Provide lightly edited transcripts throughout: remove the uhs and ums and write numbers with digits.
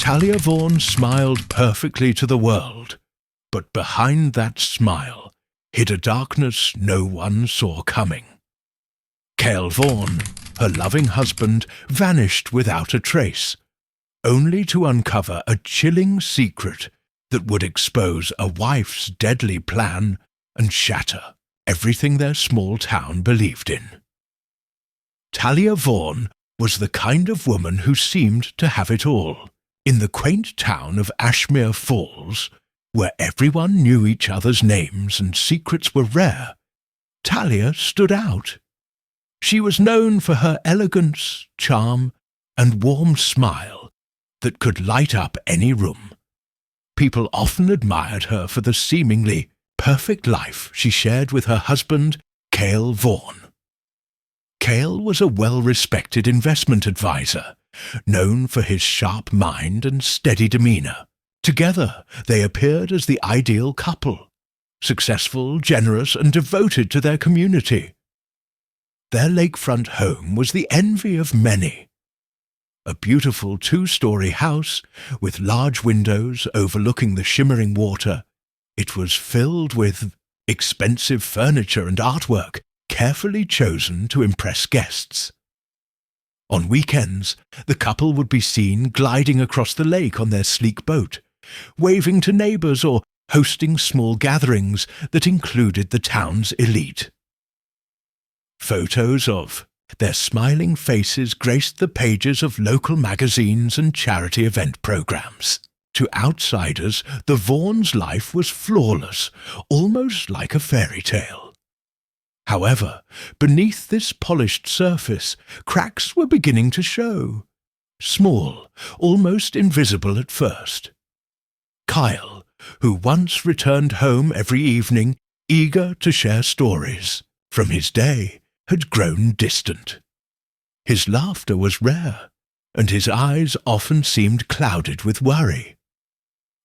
Talia Vorn smiled perfectly to the world, but behind that smile hid a darkness no one saw coming. Kael Vorn, her loving husband, vanished without a trace, only to uncover a chilling secret that would expose a wife's deadly plan and shatter everything their small town believed in. Talia Vorn was the kind of woman who seemed to have it all. In the quaint town of Ashmere Falls, where everyone knew each other's names and secrets were rare, Talia stood out. She was known for her elegance, charm, and warm smile that could light up any room. People often admired her for the seemingly perfect life she shared with her husband, Kael Vorn. Kael was a well-respected investment advisor, known for his sharp mind and steady demeanor. Together, they appeared as the ideal couple, successful, generous, and devoted to their community. Their lakefront home was the envy of many. A beautiful two-story house with large windows overlooking the shimmering water, it was filled with expensive furniture and artwork carefully chosen to impress guests. On weekends, the couple would be seen gliding across the lake on their sleek boat, waving to neighbors or hosting small gatherings that included the town's elite. Photos of their smiling faces graced the pages of local magazines and charity event programs. To outsiders, the Vorns' life was flawless, almost like a fairy tale. However, beneath this polished surface, cracks were beginning to show. Small, almost invisible at first. Kael, who once returned home every evening, eager to share stories from his day, had grown distant. His laughter was rare, and his eyes often seemed clouded with worry.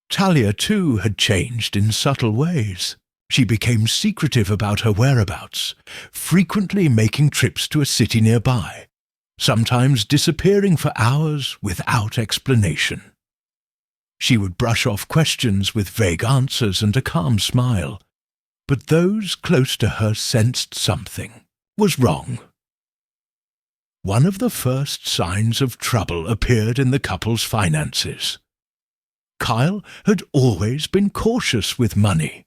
Talia, too, had changed in subtle ways. She became secretive about her whereabouts, frequently making trips to a city nearby, sometimes disappearing for hours without explanation. She would brush off questions with vague answers and a calm smile, but those close to her sensed something was wrong. One of the first signs of trouble appeared in the couple's finances. Kael had always been cautious with money,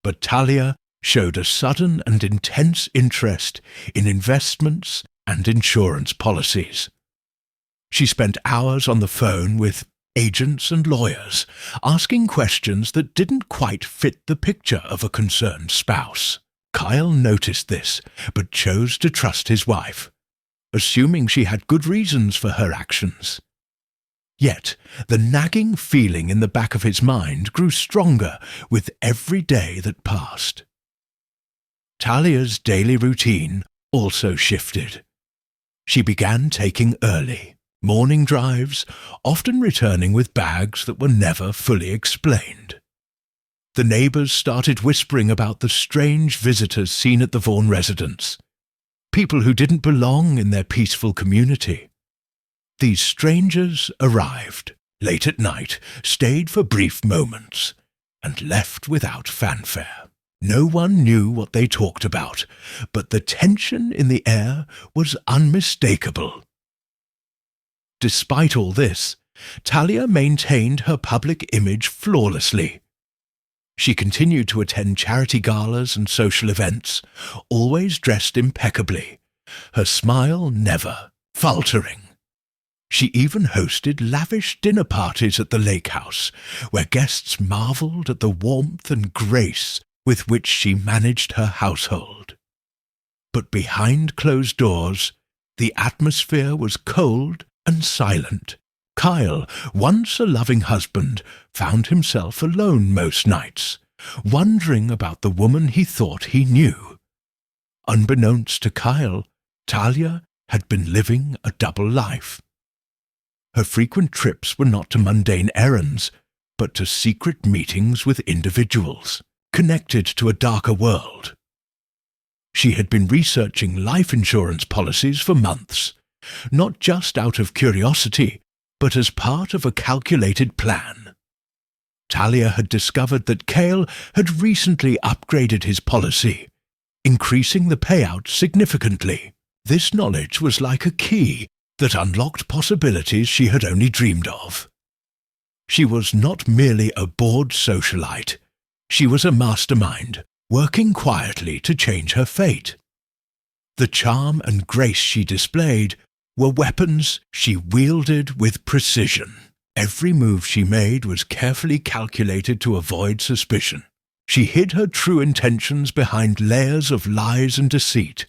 but Talia showed a sudden and intense interest in investments and insurance policies. She spent hours on the phone with agents and lawyers, asking questions that didn't quite fit the picture of a concerned spouse. Kael noticed this, but chose to trust his wife, assuming she had good reasons for her actions. Yet, the nagging feeling in the back of his mind grew stronger with every day that passed. Talia's daily routine also shifted. She began taking early, morning drives, often returning with bags that were never fully explained. The neighbors started whispering about the strange visitors seen at the Vorn residence, people who didn't belong in their peaceful community. These strangers arrived late at night, stayed for brief moments, and left without fanfare. No one knew what they talked about, but the tension in the air was unmistakable. Despite all this, Talia maintained her public image flawlessly. She continued to attend charity galas and social events, always dressed impeccably, her smile never faltering. She even hosted lavish dinner parties at the lake house, where guests marveled at the warmth and grace with which she managed her household. But behind closed doors, the atmosphere was cold and silent. Kael, once a loving husband, found himself alone most nights, wondering about the woman he thought he knew. Unbeknownst to Kael, Talia had been living a double life. Her frequent trips were not to mundane errands, but to secret meetings with individuals connected to a darker world. She had been researching life insurance policies for months, not just out of curiosity, but as part of a calculated plan. Talia had discovered that Kael had recently upgraded his policy, increasing the payout significantly. This knowledge was like a key that unlocked possibilities she had only dreamed of. She was not merely a bored socialite. She was a mastermind, working quietly to change her fate. The charm and grace she displayed were weapons she wielded with precision. Every move she made was carefully calculated to avoid suspicion. She hid her true intentions behind layers of lies and deceit,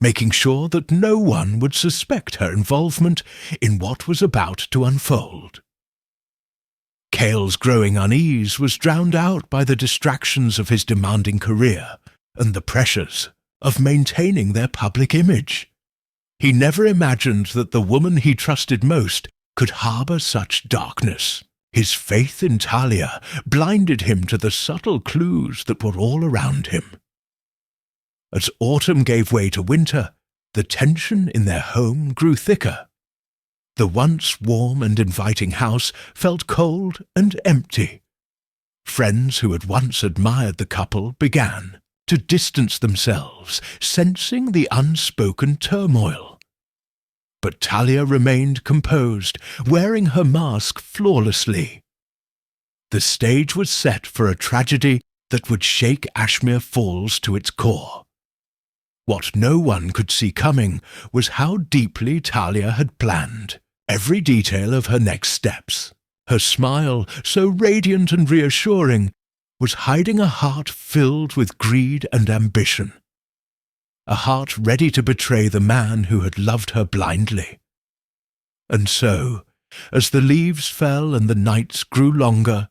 making sure that no one would suspect her involvement in what was about to unfold. Kael's growing unease was drowned out by the distractions of his demanding career and the pressures of maintaining their public image. He never imagined that the woman he trusted most could harbour such darkness. His faith in Talia blinded him to the subtle clues that were all around him. As autumn gave way to winter, the tension in their home grew thicker. The once warm and inviting house felt cold and empty. Friends who had once admired the couple began to distance themselves, sensing the unspoken turmoil. But Talia remained composed, wearing her mask flawlessly. The stage was set for a tragedy that would shake Ashmere Falls to its core. What no one could see coming was how deeply Talia had planned every detail of her next steps. Her smile, so radiant and reassuring, was hiding a heart filled with greed and ambition. A heart ready to betray the man who had loved her blindly. And so, as the leaves fell and the nights grew longer,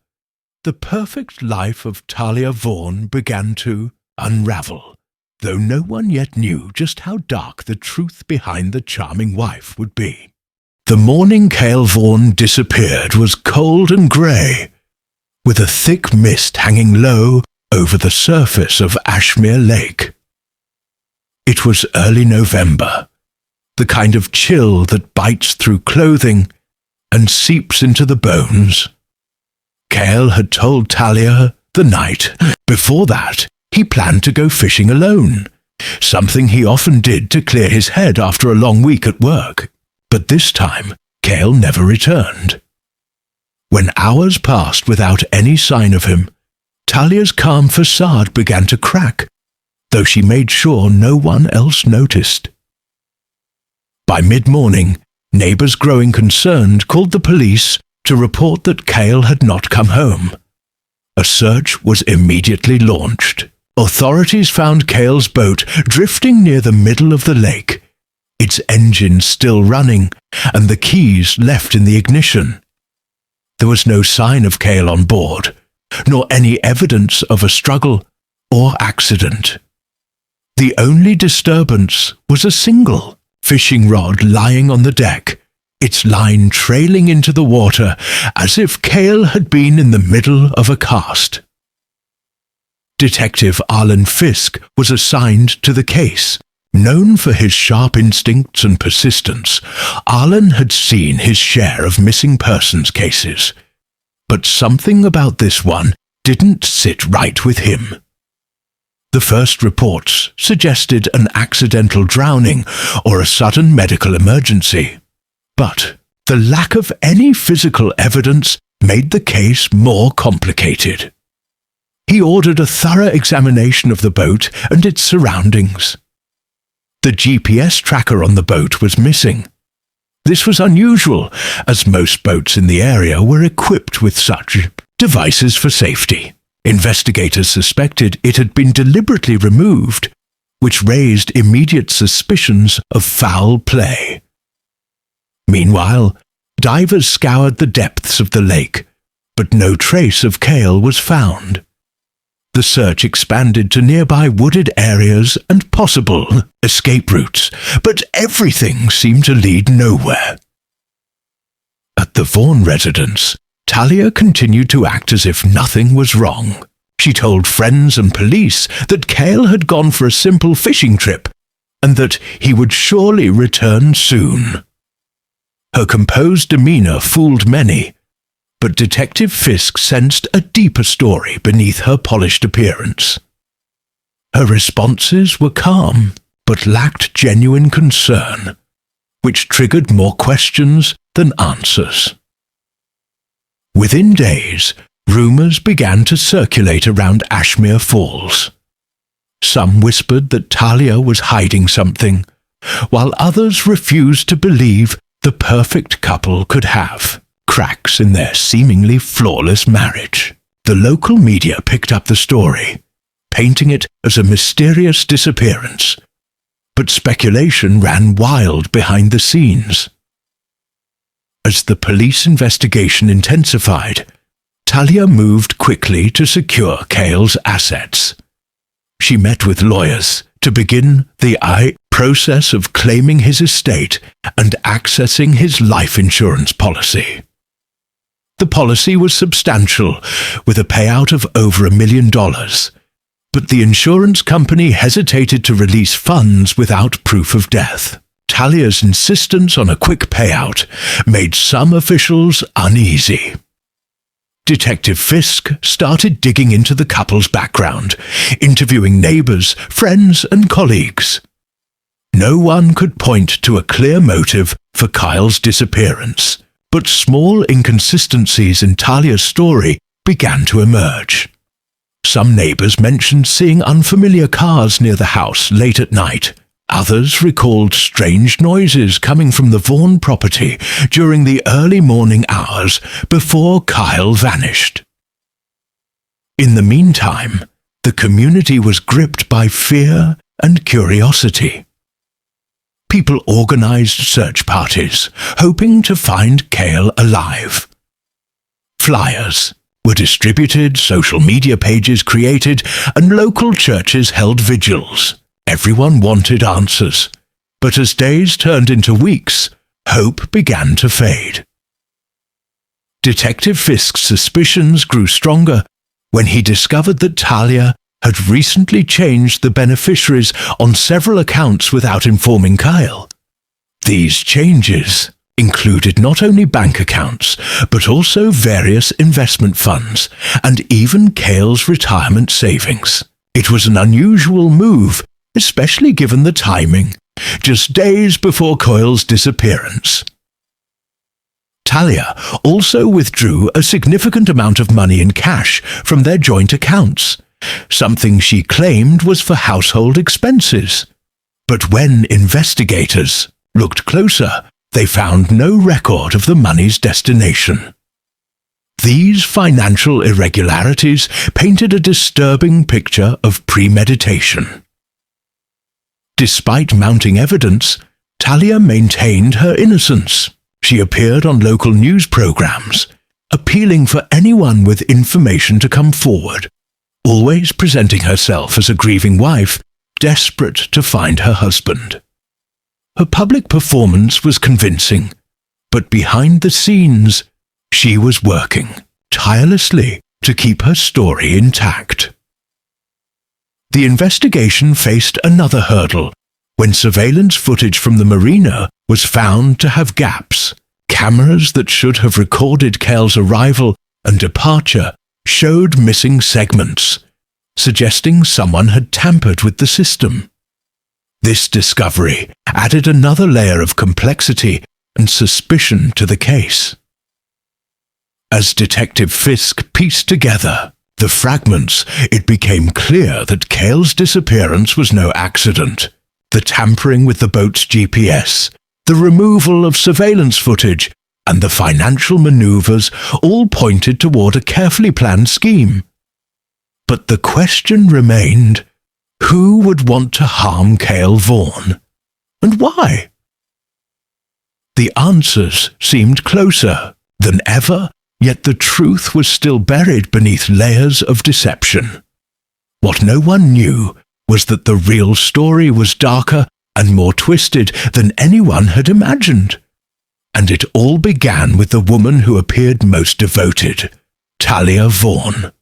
the perfect life of Talia Vorn began to unravel, though no one yet knew just how dark the truth behind the charming wife would be. The morning Kael Vorn disappeared was cold and grey, with a thick mist hanging low over the surface of Ashmere Lake. It was early November, the kind of chill that bites through clothing and seeps into the bones. Kael had told Talia the night before that he planned to go fishing alone, something he often did to clear his head after a long week at work. But this time, Kael never returned. When hours passed without any sign of him, Talia's calm facade began to crack, though she made sure no one else noticed. By mid-morning, neighbours growing concerned called the police to report that Kael had not come home. A search was immediately launched. Authorities found Kael's boat drifting near the middle of the lake, its engine still running and the keys left in the ignition. There was no sign of Kael on board, nor any evidence of a struggle or accident. The only disturbance was a single fishing rod lying on the deck, its line trailing into the water as if Kael had been in the middle of a cast. Detective Arlen Fisk was assigned to the case. Known for his sharp instincts and persistence, Arlen had seen his share of missing persons cases. But something about this one didn't sit right with him. The first reports suggested an accidental drowning or a sudden medical emergency. But the lack of any physical evidence made the case more complicated. He ordered a thorough examination of the boat and its surroundings. The GPS tracker on the boat was missing. This was unusual, as most boats in the area were equipped with such devices for safety. Investigators suspected it had been deliberately removed, which raised immediate suspicions of foul play. Meanwhile, divers scoured the depths of the lake, but no trace of Kael was found. The search expanded to nearby wooded areas and possible escape routes, but everything seemed to lead nowhere. At the Vorn residence, Talia continued to act as if nothing was wrong. She told friends and police that Kael had gone for a simple fishing trip and that he would surely return soon. Her composed demeanor fooled many, but Detective Fisk sensed a deeper story beneath her polished appearance. Her responses were calm, but lacked genuine concern, which triggered more questions than answers. Within days, rumors began to circulate around Ashmere Falls. Some whispered that Talia was hiding something, while others refused to believe the perfect couple could have cracks in their seemingly flawless marriage. The local media picked up the story, painting it as a mysterious disappearance, but speculation ran wild behind the scenes. As the police investigation intensified, Talia moved quickly to secure Kael's assets. She met with lawyers to begin the process of claiming his estate and accessing his life insurance policy. The policy was substantial, with a payout of over $1 million, but the insurance company hesitated to release funds without proof of death. Talia's insistence on a quick payout made some officials uneasy. Detective Fisk started digging into the couple's background, interviewing neighbors, friends, and colleagues. No one could point to a clear motive for Kael's disappearance, but small inconsistencies in Talia's story began to emerge. Some neighbors mentioned seeing unfamiliar cars near the house late at night. Others recalled strange noises coming from the Vorn property during the early morning hours before Kael vanished. In the meantime, the community was gripped by fear and curiosity. People organized search parties, hoping to find Kael alive. Flyers were distributed, social media pages created, and local churches held vigils. Everyone wanted answers, but as days turned into weeks, hope began to fade. Detective Fisk's suspicions grew stronger when he discovered that Talia had recently changed the beneficiaries on several accounts without informing Kael. These changes included not only bank accounts, but also various investment funds and even Kael's retirement savings. It was an unusual move, especially given the timing, just days before Kael's disappearance. Talia also withdrew a significant amount of money in cash from their joint accounts, something she claimed was for household expenses. But when investigators looked closer, they found no record of the money's destination. These financial irregularities painted a disturbing picture of premeditation. Despite mounting evidence, Talia maintained her innocence. She appeared on local news programs, appealing for anyone with information to come forward, always presenting herself as a grieving wife, desperate to find her husband. Her public performance was convincing, but behind the scenes, she was working tirelessly to keep her story intact. The investigation faced another hurdle when surveillance footage from the marina was found to have gaps. Cameras that should have recorded Kael's arrival and departure showed missing segments, suggesting someone had tampered with the system. This discovery added another layer of complexity and suspicion to the case. As Detective Fisk pieced together the fragments, it became clear that Kael's disappearance was no accident. The tampering with the boat's GPS, the removal of surveillance footage, and the financial maneuvers all pointed toward a carefully planned scheme. But the question remained, who would want to harm Kael Vorn? And why? The answers seemed closer than ever, yet the truth was still buried beneath layers of deception. What no one knew was that the real story was darker and more twisted than anyone had imagined. And it all began with the woman who appeared most devoted, Talia Vorn.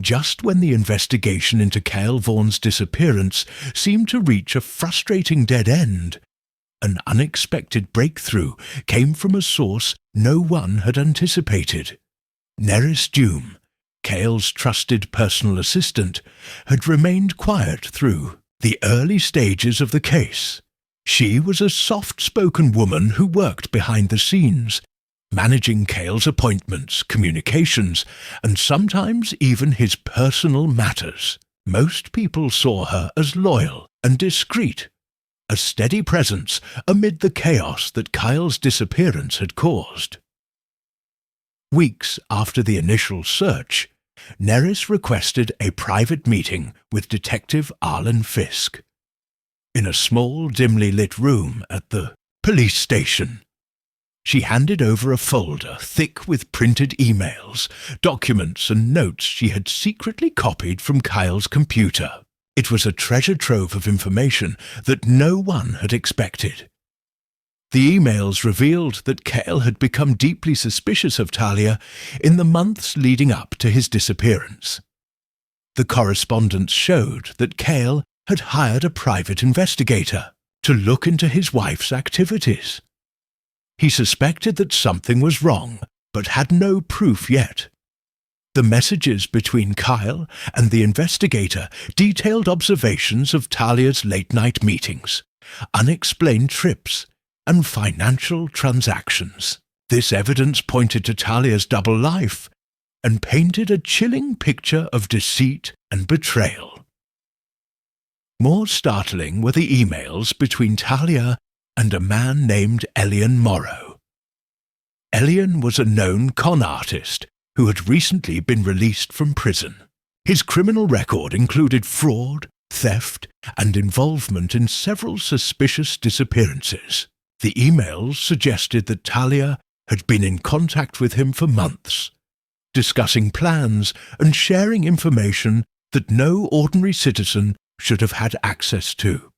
Just when the investigation into Kael Vorn's disappearance seemed to reach a frustrating dead end, an unexpected breakthrough came from a source no one had anticipated. Nerys Doom, Kael's trusted personal assistant, had remained quiet through the early stages of the case. She was a soft-spoken woman who worked behind the scenes, managing Kael's appointments, communications, and sometimes even his personal matters. Most people saw her as loyal and discreet, a steady presence amid the chaos that Kael's disappearance had caused. Weeks after the initial search, Nerys requested a private meeting with Detective Arlen Fisk. In a small, dimly lit room at the police station, she handed over a folder thick with printed emails, documents and notes she had secretly copied from Kael's computer. It was a treasure trove of information that no one had expected. The emails revealed that Kael had become deeply suspicious of Talia in the months leading up to his disappearance. The correspondence showed that Kael had hired a private investigator to look into his wife's activities. He suspected that something was wrong, but had no proof yet. The messages between Kael and the investigator detailed observations of Talia's late-night meetings, unexplained trips, and financial transactions. This evidence pointed to Talia's double life and painted a chilling picture of deceit and betrayal. More startling were the emails between Talia and a man named Elian Morrow. Elian was a known con artist who had recently been released from prison. His criminal record included fraud, theft, and involvement in several suspicious disappearances. The emails suggested that Talia had been in contact with him for months, discussing plans and sharing information that no ordinary citizen should have had access to.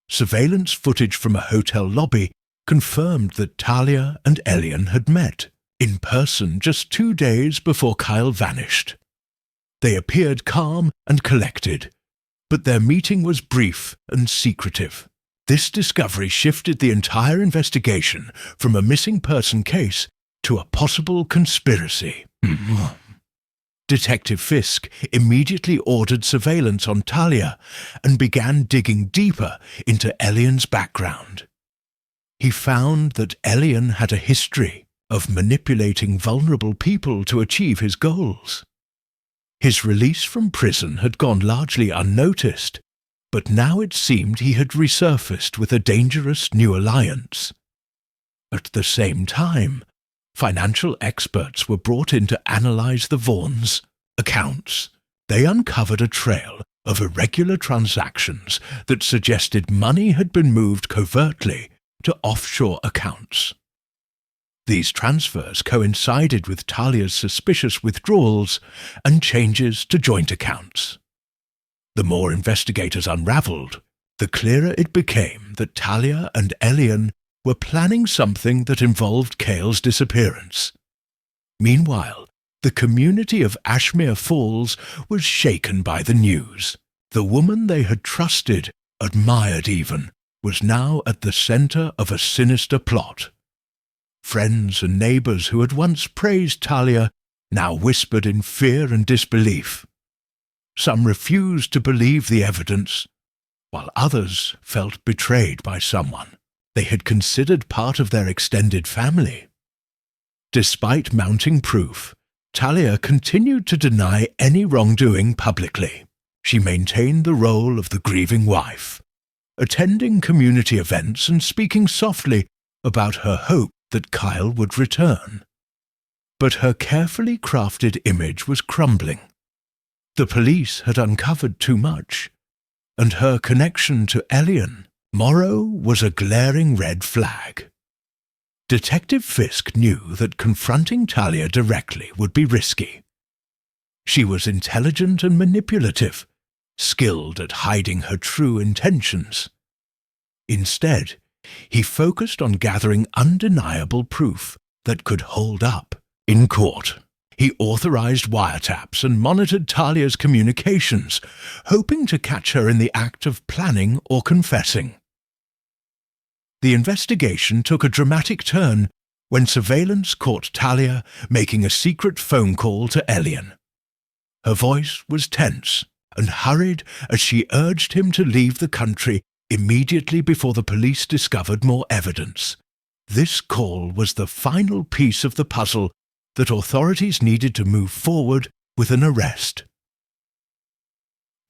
Surveillance footage from a hotel lobby confirmed that Talia and Elian had met in person just 2 days before Kael vanished. They appeared calm and collected, but their meeting was brief and secretive. This discovery shifted the entire investigation from a missing person case to a possible conspiracy. Detective Fisk immediately ordered surveillance on Talia and began digging deeper into Elian's background. He found that Elian had a history of manipulating vulnerable people to achieve his goals. His release from prison had gone largely unnoticed, but now it seemed he had resurfaced with a dangerous new alliance. At the same time, financial experts were brought in to analyze the Vorn's accounts. They uncovered a trail of irregular transactions that suggested money had been moved covertly to offshore accounts. These transfers coincided with Talia's suspicious withdrawals and changes to joint accounts. The more investigators unraveled, the clearer it became that Talia and Elian were planning something that involved Kael's disappearance. Meanwhile, the community of Ashmere Falls was shaken by the news. The woman they had trusted, admired even, was now at the center of a sinister plot. Friends and neighbors who had once praised Talia now whispered in fear and disbelief. Some refused to believe the evidence, while others felt betrayed by someone they had considered part of their extended family. Despite mounting proof, Talia continued to deny any wrongdoing publicly. She maintained the role of the grieving wife, attending community events and speaking softly about her hope that Kael would return. But her carefully crafted image was crumbling. The police had uncovered too much, and her connection to Elian Morrow was a glaring red flag. Detective Fisk knew that confronting Talia directly would be risky. She was intelligent and manipulative, skilled at hiding her true intentions. Instead, he focused on gathering undeniable proof that could hold up in court. He authorized wiretaps and monitored Talia's communications, hoping to catch her in the act of planning or confessing. The investigation took a dramatic turn when surveillance caught Talia making a secret phone call to Elian. Her voice was tense and hurried as she urged him to leave the country immediately before the police discovered more evidence. This call was the final piece of the puzzle that authorities needed to move forward with an arrest.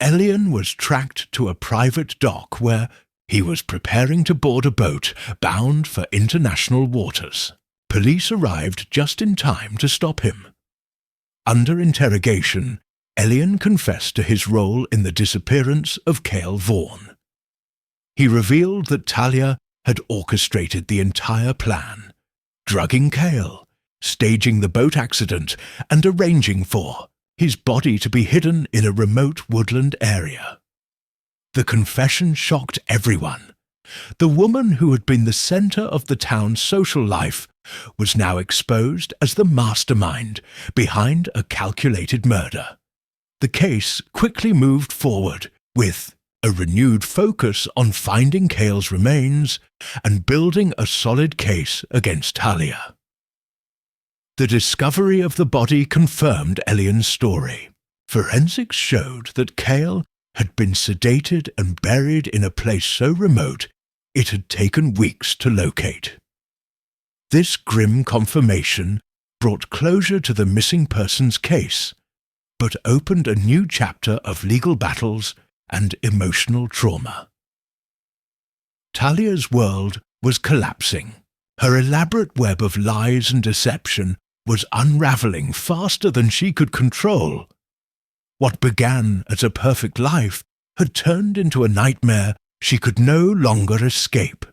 Elian was tracked to a private dock where he was preparing to board a boat bound for international waters. Police arrived just in time to stop him. Under interrogation, Elian confessed to his role in the disappearance of Kael Vorn. He revealed that Talia had orchestrated the entire plan, drugging Kael, staging the boat accident, and arranging for his body to be hidden in a remote woodland area. The confession shocked everyone. The woman who had been the center of the town's social life was now exposed as the mastermind behind a calculated murder. The case quickly moved forward with a renewed focus on finding Kael's remains and building a solid case against Talia. The discovery of the body confirmed Elian's story. Forensics showed that Kael had been sedated and buried in a place so remote it had taken weeks to locate. This grim confirmation brought closure to the missing persons case, but opened a new chapter of legal battles and emotional trauma. Talia's world was collapsing. Her elaborate web of lies and deception was unraveling faster than she could control. What began as a perfect life had turned into a nightmare she could no longer escape.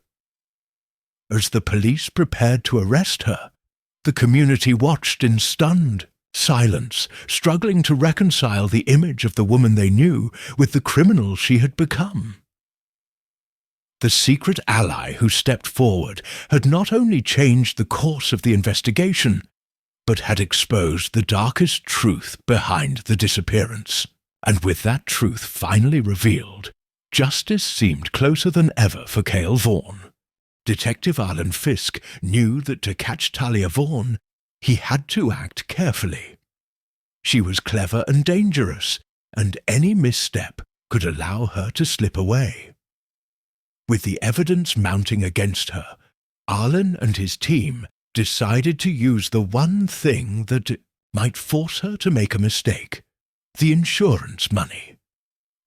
As the police prepared to arrest her, the community watched in stunned silence, struggling to reconcile the image of the woman they knew with the criminal she had become. The secret ally who stepped forward had not only changed the course of the investigation, but had exposed the darkest truth behind the disappearance. And with that truth finally revealed, justice seemed closer than ever for Kael Vorn. Detective Alan Fisk knew that to catch Talia Vorn, he had to act carefully. She was clever and dangerous, and any misstep could allow her to slip away. With the evidence mounting against her, Alan and his team decided to use the one thing that might force her to make a mistake: the insurance money.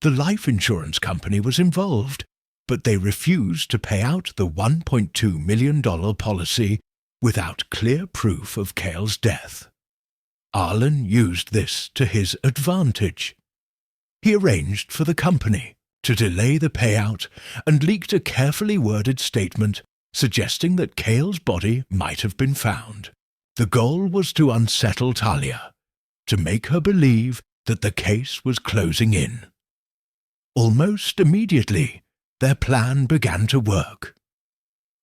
The life insurance company was involved, but they refused to pay out the $1.2 million policy without clear proof of Kael's death. Alan used this to his advantage. He arranged for the company to delay the payout and leaked a carefully worded statement suggesting that Kael's body might have been found. The goal was to unsettle Talia, to make her believe that the case was closing in. Almost immediately, their plan began to work.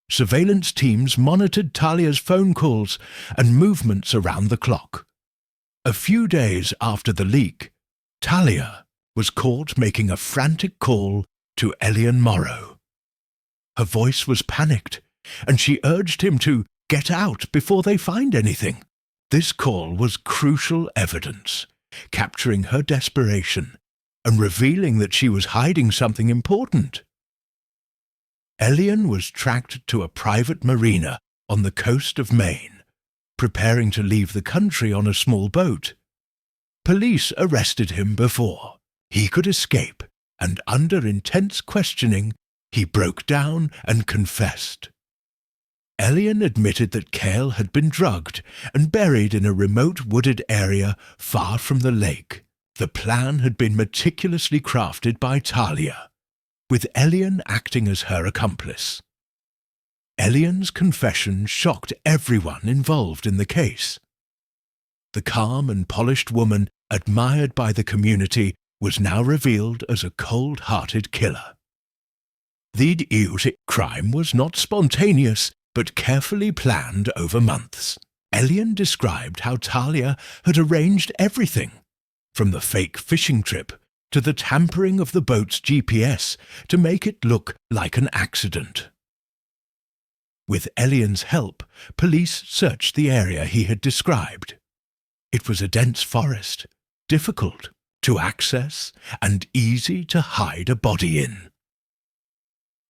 Surveillance teams monitored Talia's phone calls and movements around the clock. A few days after the leak, Talia was caught making a frantic call to Elian Morrow. Her voice was panicked, and she urged him to get out before they find anything. This call was crucial evidence, capturing her desperation and revealing that she was hiding something important. Elian was tracked to a private marina on the coast of Maine, preparing to leave the country on a small boat. Police arrested him before he could escape, and under intense questioning, he broke down and confessed. Elian admitted that Kael had been drugged and buried in a remote wooded area far from the lake. The plan had been meticulously crafted by Talia, with Elian acting as her accomplice. Elian's confession shocked everyone involved in the case. The calm and polished woman, admired by the community, was now revealed as a cold-hearted killer. The idiotic crime was not spontaneous, but carefully planned over months. Elian described how Talia had arranged everything, from the fake fishing trip to the tampering of the boat's GPS to make it look like an accident. With Elian's help, police searched the area he had described. It was a dense forest, difficult to access and easy to hide a body in.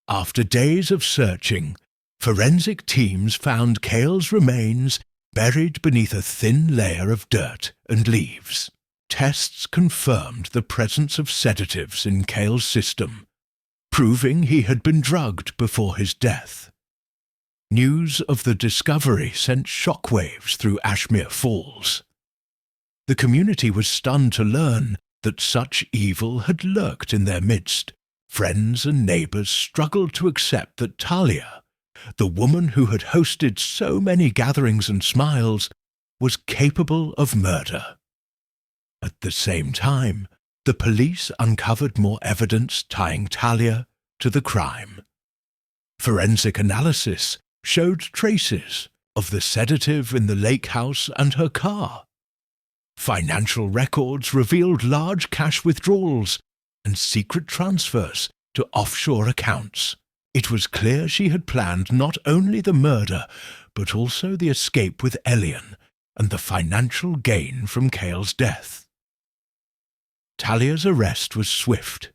After days of searching, forensic teams found Kael's remains buried beneath a thin layer of dirt and leaves. Tests confirmed the presence of sedatives in Kael's system, proving he had been drugged before his death. News of the discovery sent shockwaves through Ashmere Falls. The community was stunned to learn that such evil had lurked in their midst. Friends and neighbours struggled to accept that Talia, the woman who had hosted so many gatherings and smiles, was capable of murder. At the same time, the police uncovered more evidence tying Talia to the crime. Forensic analysis showed traces of the sedative in the lake house and her car. Financial records revealed large cash withdrawals and secret transfers to offshore accounts. It was clear she had planned not only the murder, but also the escape with Elian and the financial gain from Kael's death. Talia's arrest was swift.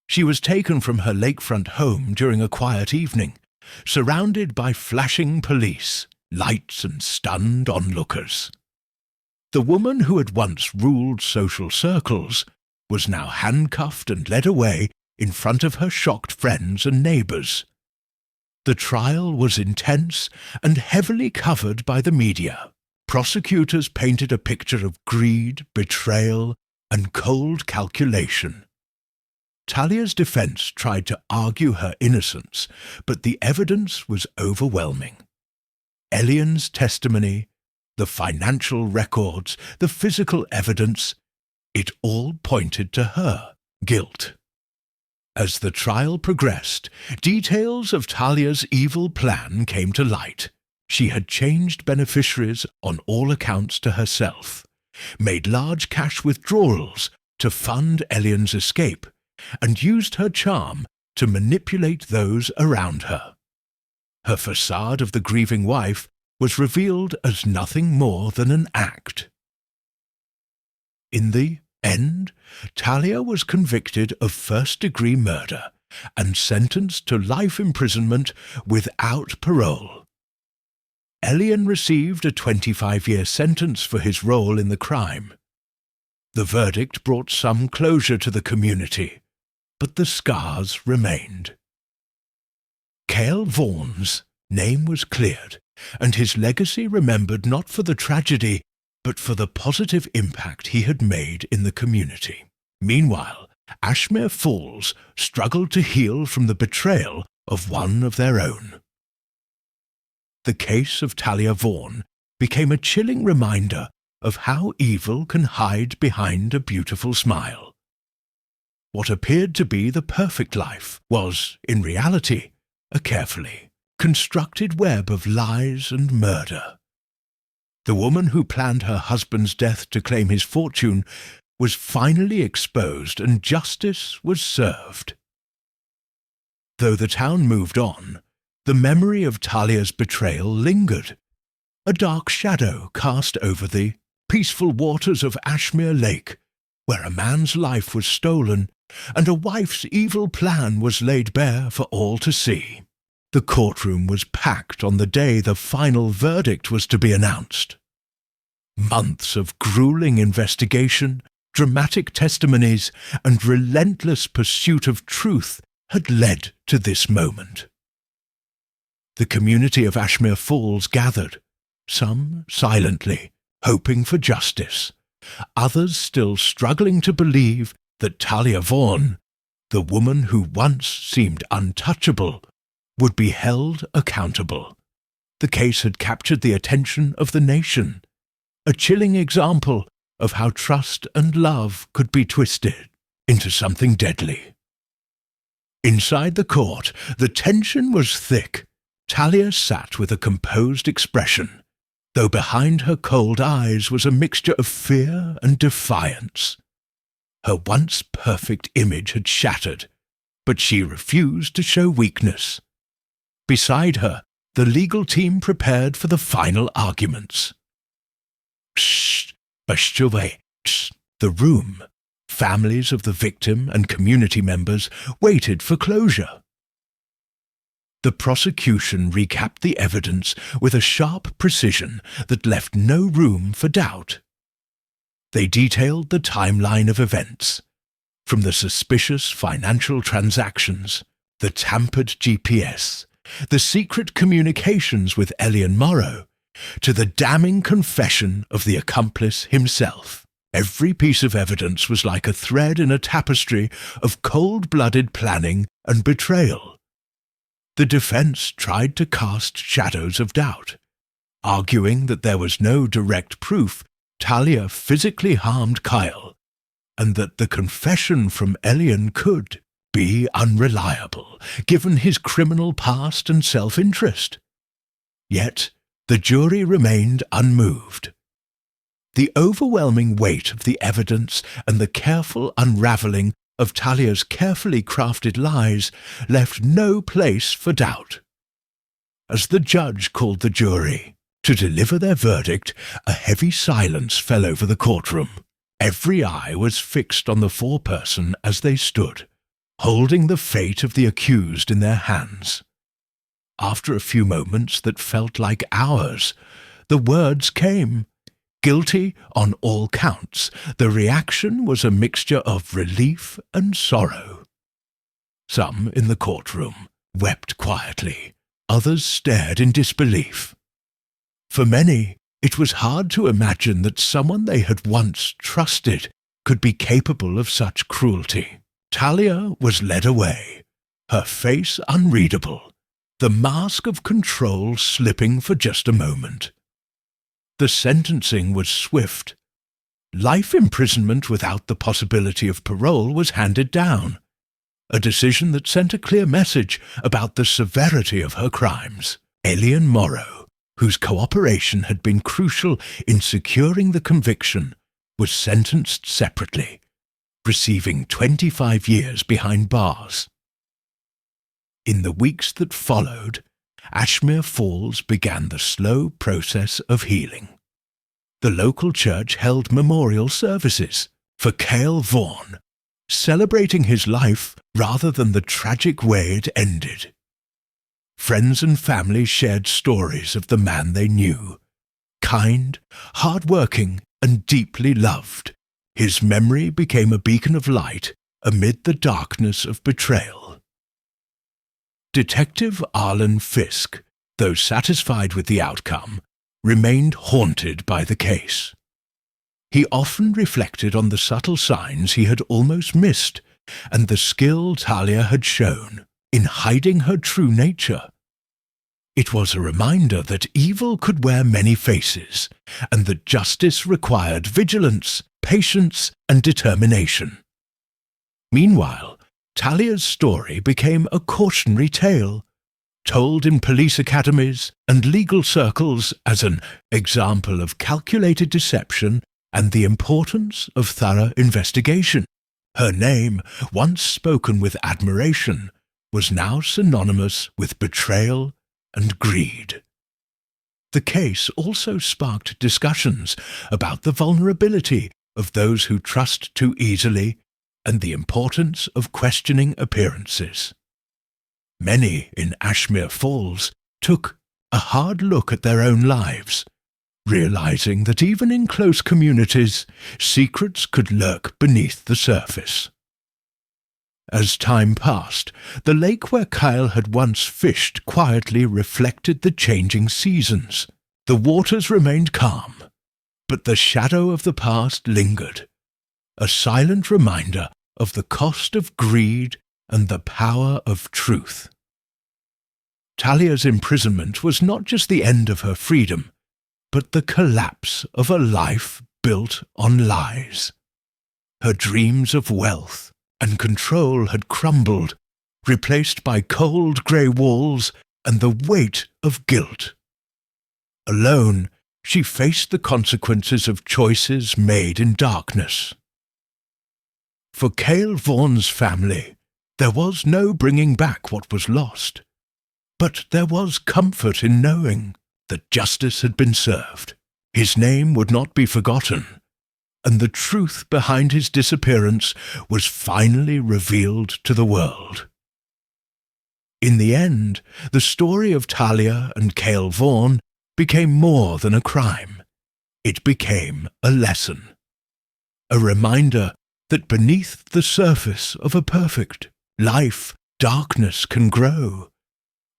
She was taken from her lakefront home during a quiet evening, surrounded by flashing police, lights and stunned onlookers. The woman who had once ruled social circles was now handcuffed and led away in front of her shocked friends and neighbours. The trial was intense and heavily covered by the media. Prosecutors painted a picture of greed, betrayal, and cold calculation. Talia's defence tried to argue her innocence, but the evidence was overwhelming. Elian's testimony, the financial records, the physical evidence, it all pointed to her guilt. As the trial progressed, details of Talia's evil plan came to light. She had changed beneficiaries on all accounts to herself, made large cash withdrawals to fund Elian's escape, and used her charm to manipulate those around her. Her facade of the grieving wife was revealed as nothing more than an act. In the end, Talia was convicted of first-degree murder and sentenced to life imprisonment without parole. Elian received a 25-year sentence for his role in the crime. The verdict brought some closure to the community, but the scars remained. Kael Vorn's name was cleared, and his legacy remembered not for the tragedy, but for the positive impact he had made in the community. Meanwhile, Ashmere Falls struggled to heal from the betrayal of one of their own. The case of Talia Vorn became a chilling reminder of how evil can hide behind a beautiful smile. What appeared to be the perfect life was, in reality, a carefully constructed web of lies and murder. The woman who planned her husband's death to claim his fortune was finally exposed and justice was served. Though the town moved on, the memory of Talia's betrayal lingered. A dark shadow cast over the peaceful waters of Ashmere Lake, where a man's life was stolen and a wife's evil plan was laid bare for all to see. The courtroom was packed on the day the final verdict was to be announced. Months of grueling investigation, dramatic testimonies, and relentless pursuit of truth had led to this moment. The community of Ashmere Falls gathered, some silently, hoping for justice, others still struggling to believe that Talia Vorn, the woman who once seemed untouchable, would be held accountable. The case had captured the attention of the nation, a chilling example of how trust and love could be twisted into something deadly. Inside the court, the tension was thick. Talia sat with a composed expression, though behind her cold eyes was a mixture of fear and defiance. Her once perfect image had shattered, but she refused to show weakness. Beside her, the legal team prepared for the final arguments. Shh, the room, families of the victim and community members waited for closure. The prosecution recapped the evidence with a sharp precision that left no room for doubt. They detailed the timeline of events, from the suspicious financial transactions, the tampered GPS, the secret communications with Elian Morrow, to the damning confession of the accomplice himself. Every piece of evidence was like a thread in a tapestry of cold-blooded planning and betrayal. The defense tried to cast shadows of doubt, arguing that there was no direct proof Talia physically harmed Kael, and that the confession from Elian could be unreliable, given his criminal past and self-interest. Yet, the jury remained unmoved. The overwhelming weight of the evidence and the careful unravelling of Talia's carefully crafted lies left no place for doubt. As the judge called the jury to deliver their verdict, a heavy silence fell over the courtroom. Every eye was fixed on the foreperson as they stood, holding the fate of the accused in their hands. After a few moments that felt like hours, the words came. Guilty on all counts, the reaction was a mixture of relief and sorrow. Some in the courtroom wept quietly, others stared in disbelief. For many, it was hard to imagine that someone they had once trusted could be capable of such cruelty. Talia was led away, her face unreadable, the mask of control slipping for just a moment. The sentencing was swift. Life imprisonment without the possibility of parole was handed down, a decision that sent a clear message about the severity of her crimes. Elian Morrow, whose cooperation had been crucial in securing the conviction, was sentenced separately, receiving 25 years behind bars. In the weeks that followed, Ashmere Falls began the slow process of healing. The local church held memorial services for Kael Vorn, celebrating his life rather than the tragic way it ended. Friends and family shared stories of the man they knew. Kind, hard-working, and deeply loved, his memory became a beacon of light amid the darkness of betrayal. Detective Arlen Fisk, though satisfied with the outcome, remained haunted by the case. He often reflected on the subtle signs he had almost missed and the skill Talia had shown in hiding her true nature. It was a reminder that evil could wear many faces and that justice required vigilance, patience, and determination. Meanwhile, Talia's story became a cautionary tale, told in police academies and legal circles as an example of calculated deception and the importance of thorough investigation. Her name, once spoken with admiration, was now synonymous with betrayal and greed. The case also sparked discussions about the vulnerability of those who trust too easily and the importance of questioning appearances. Many in Ashmere Falls took a hard look at their own lives, realizing that even in close communities, secrets could lurk beneath the surface. As time passed, the lake where Kael had once fished quietly reflected the changing seasons. The waters remained calm, but the shadow of the past lingered, a silent reminder of the cost of greed and the power of truth. Talia's imprisonment was not just the end of her freedom, but the collapse of a life built on lies. Her dreams of wealth and control had crumbled, replaced by cold grey walls and the weight of guilt. Alone, she faced the consequences of choices made in darkness. For Kael Vorn's family, there was no bringing back what was lost, but there was comfort in knowing that justice had been served. His name would not be forgotten, and the truth behind his disappearance was finally revealed to the world. In the end, the story of Talia and Kael Vorn became more than a crime. It became a lesson, a reminder that beneath the surface of a perfect life, darkness can grow.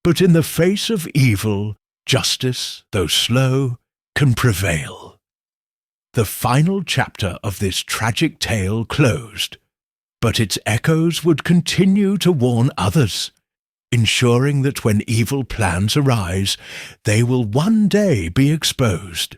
But in the face of evil, justice, though slow, can prevail. The final chapter of this tragic tale closed, but its echoes would continue to warn others, ensuring that when evil plans arise, they will one day be exposed.